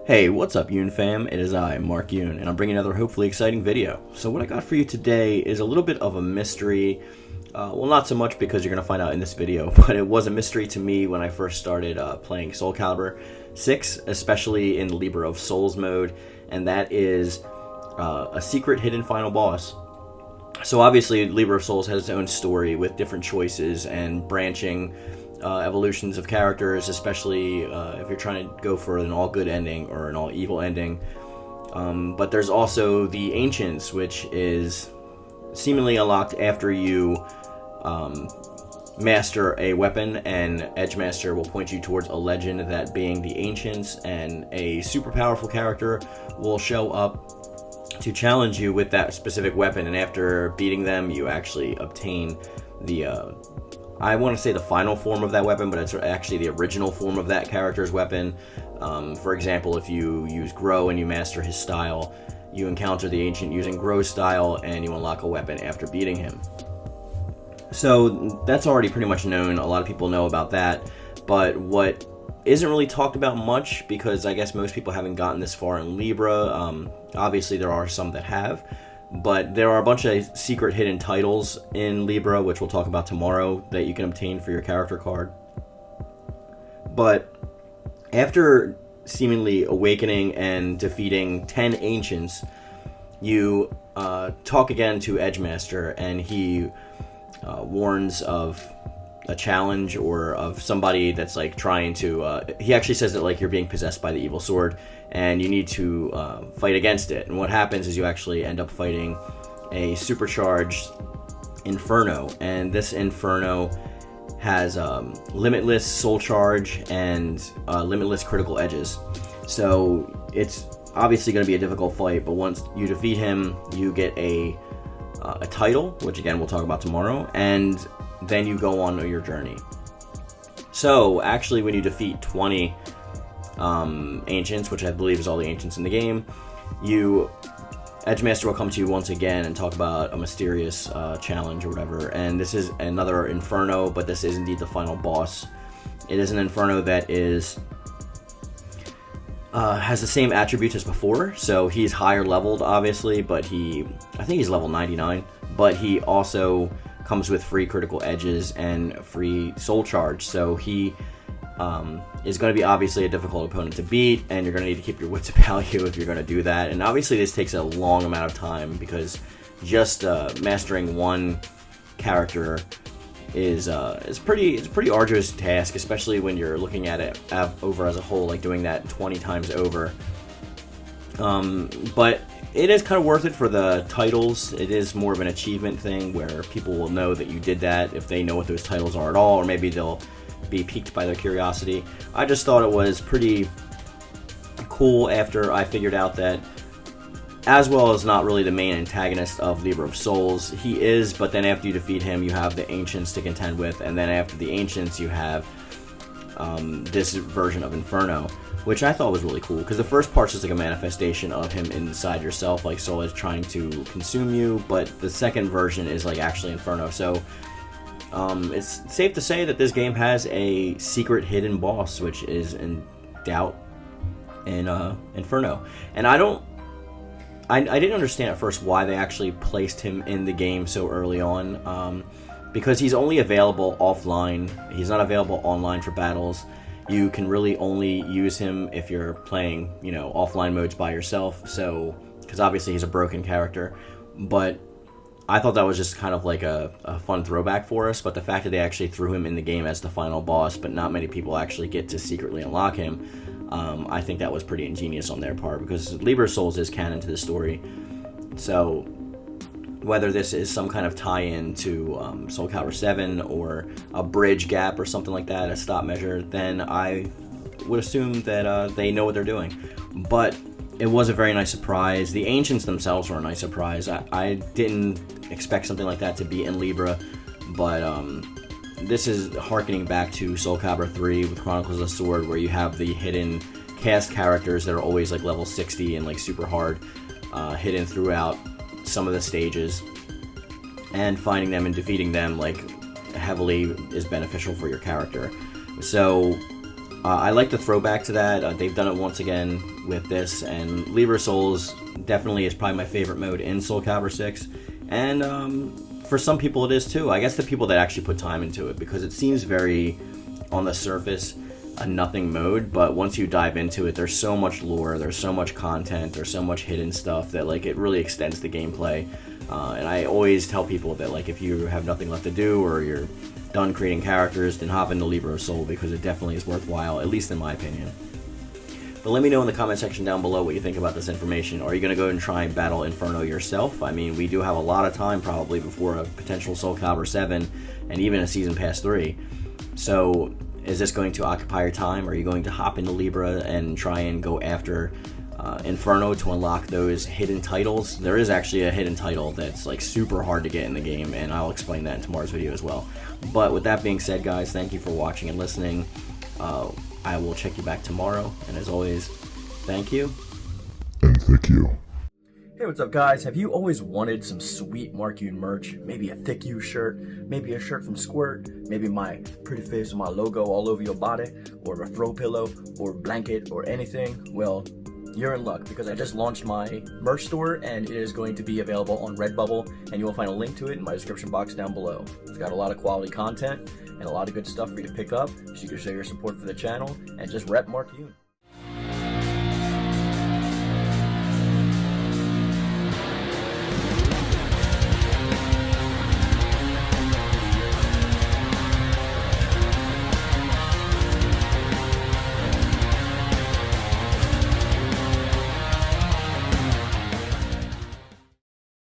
Hey, what's up, Yoon fam? It is I, Mark Yoon, and I'm bringing another hopefully exciting video. So what I got for you today is a little bit of a mystery. Well, not so much because you're going to find out in this video, but it was a mystery to me when I first started playing Soul Calibur 6, especially in the Libra of Souls mode, and that is a secret hidden final boss. So obviously, Libra of Souls has its own story with different choices and branching evolutions of characters, especially if you're trying to go for an all-good ending or an all-evil ending. But there's also the Ancients, which is seemingly unlocked after you master a weapon, and Edgemaster will point you towards a legend, that being the Ancients, and a super powerful character will show up to challenge you with that specific weapon, and after beating them, you actually obtain the I want to say the final form of that weapon, but it's actually the original form of that character's weapon. For example, if you use Grow and you master his style, you encounter the Ancient using Grow's style, and you unlock a weapon after beating him. So that's already pretty much known. A lot of people know about that, but what isn't really talked about much, because I guess most people haven't gotten this far in Libra. Obviously, there are some that have. But there are a bunch of secret hidden titles in Libra, which we'll talk about tomorrow, that you can obtain for your character card. But after seemingly awakening and defeating 10 Ancients, you talk again to Edgemaster, and he warns of a challenge, or of somebody that's like trying to he actually says that like you're being possessed by the evil sword, and you need to fight against it. And what happens is you actually end up fighting a supercharged Inferno, and this Inferno has limitless soul charge and limitless critical edges. So it's obviously going to be a difficult fight, but once you defeat him, you get a title, which again we'll talk about tomorrow, and then you go on your journey. So actually, when you defeat 20 Ancients, which I believe is all the Ancients in the game, Edgemaster will come to you once again and talk about a mysterious challenge or whatever. And this is another Inferno, but this is indeed the final boss. It is an Inferno that has the same attributes as before. So he's higher leveled, obviously, but I think he's level 99. But he also comes with free critical edges and free soul charge. So he is going to be obviously a difficult opponent to beat, and you're going to need to keep your wits about you if you're going to do that. And obviously this takes a long amount of time, because just mastering one character is it's a pretty arduous task, especially when you're looking at it over as a whole, like doing that 20 times over. But it is kind of worth it for the titles. It is more of an achievement thing where people will know that you did that if they know what those titles are at all, or maybe they'll be piqued by their curiosity. I just thought it was pretty cool after I figured out that, as well as not really the main antagonist of Libra of Souls, he is, but then after you defeat him, you have the Ancients to contend with, and then after the Ancients, you have this version of Inferno, which I thought was really cool, because the first part's just like a manifestation of him inside yourself, like Soul is trying to consume you, but the second version is like actually Inferno. So it's safe to say that this game has a secret hidden boss, which is in doubt in Inferno. And I didn't understand at first why they actually placed him in the game so early on, because he's only available offline. He's not available online for battles. You can really only use him if you're playing, offline modes by yourself. So, because obviously he's a broken character, but I thought that was just kind of like a fun throwback for us. But the fact that they actually threw him in the game as the final boss, but not many people actually get to secretly unlock him, I think that was pretty ingenious on their part, because Libra of Souls is canon to the story. So whether this is some kind of tie-in to Soul Calibur 7 or a bridge gap or something like that, a stop measure, then I would assume that they know what they're doing. But it was a very nice surprise. The Ancients themselves were a nice surprise. I didn't expect something like that to be in Libra, but this is harkening back to Soul Calibur 3 with Chronicles of the Sword, where you have the hidden cast characters that are always like level 60 and like super hard, hidden throughout some of the stages, and finding them and defeating them like heavily is beneficial for your character. So I like the throwback to that. They've done it once again with this, and Libra of Souls definitely is probably my favorite mode in Soul Calibur 6. And for some people it is too. I guess the people that actually put time into it, because it seems very, on the surface, a nothing mode, but once you dive into it, there's so much lore, there's so much content, there's so much hidden stuff that like it really extends the gameplay. And I always tell people that like if you have nothing left to do or you're done creating characters, then hop into Libra of Soul, because it definitely is worthwhile, at least in my opinion. But let me know in the comment section down below what you think about this information. Are you going to go and try and battle Inferno yourself? I mean, we do have a lot of time probably before a potential Soul Calibur 7 and even a Season Pass 3. So is this going to occupy your time? Are you going to hop into Libra and try and go after Inferno to unlock those hidden titles? There is actually a hidden title that's like super hard to get in the game, and I'll explain that in tomorrow's video as well. But with that being said, guys, thank you for watching and listening. I will check you back tomorrow, and as always, thank you. And thank you. Hey, what's up, guys? Have you always wanted some sweet Mark Yoon merch? Maybe a thick U shirt, maybe a shirt from Squirt, maybe my pretty face with my logo all over your body, or a throw pillow, or blanket, or anything? Well, you're in luck, because I just launched my merch store, and it is going to be available on Redbubble, and you will find a link to it in my description box down below. It's got a lot of quality content and a lot of good stuff for you to pick up, so you can show your support for the channel and just rep Mark Yoon.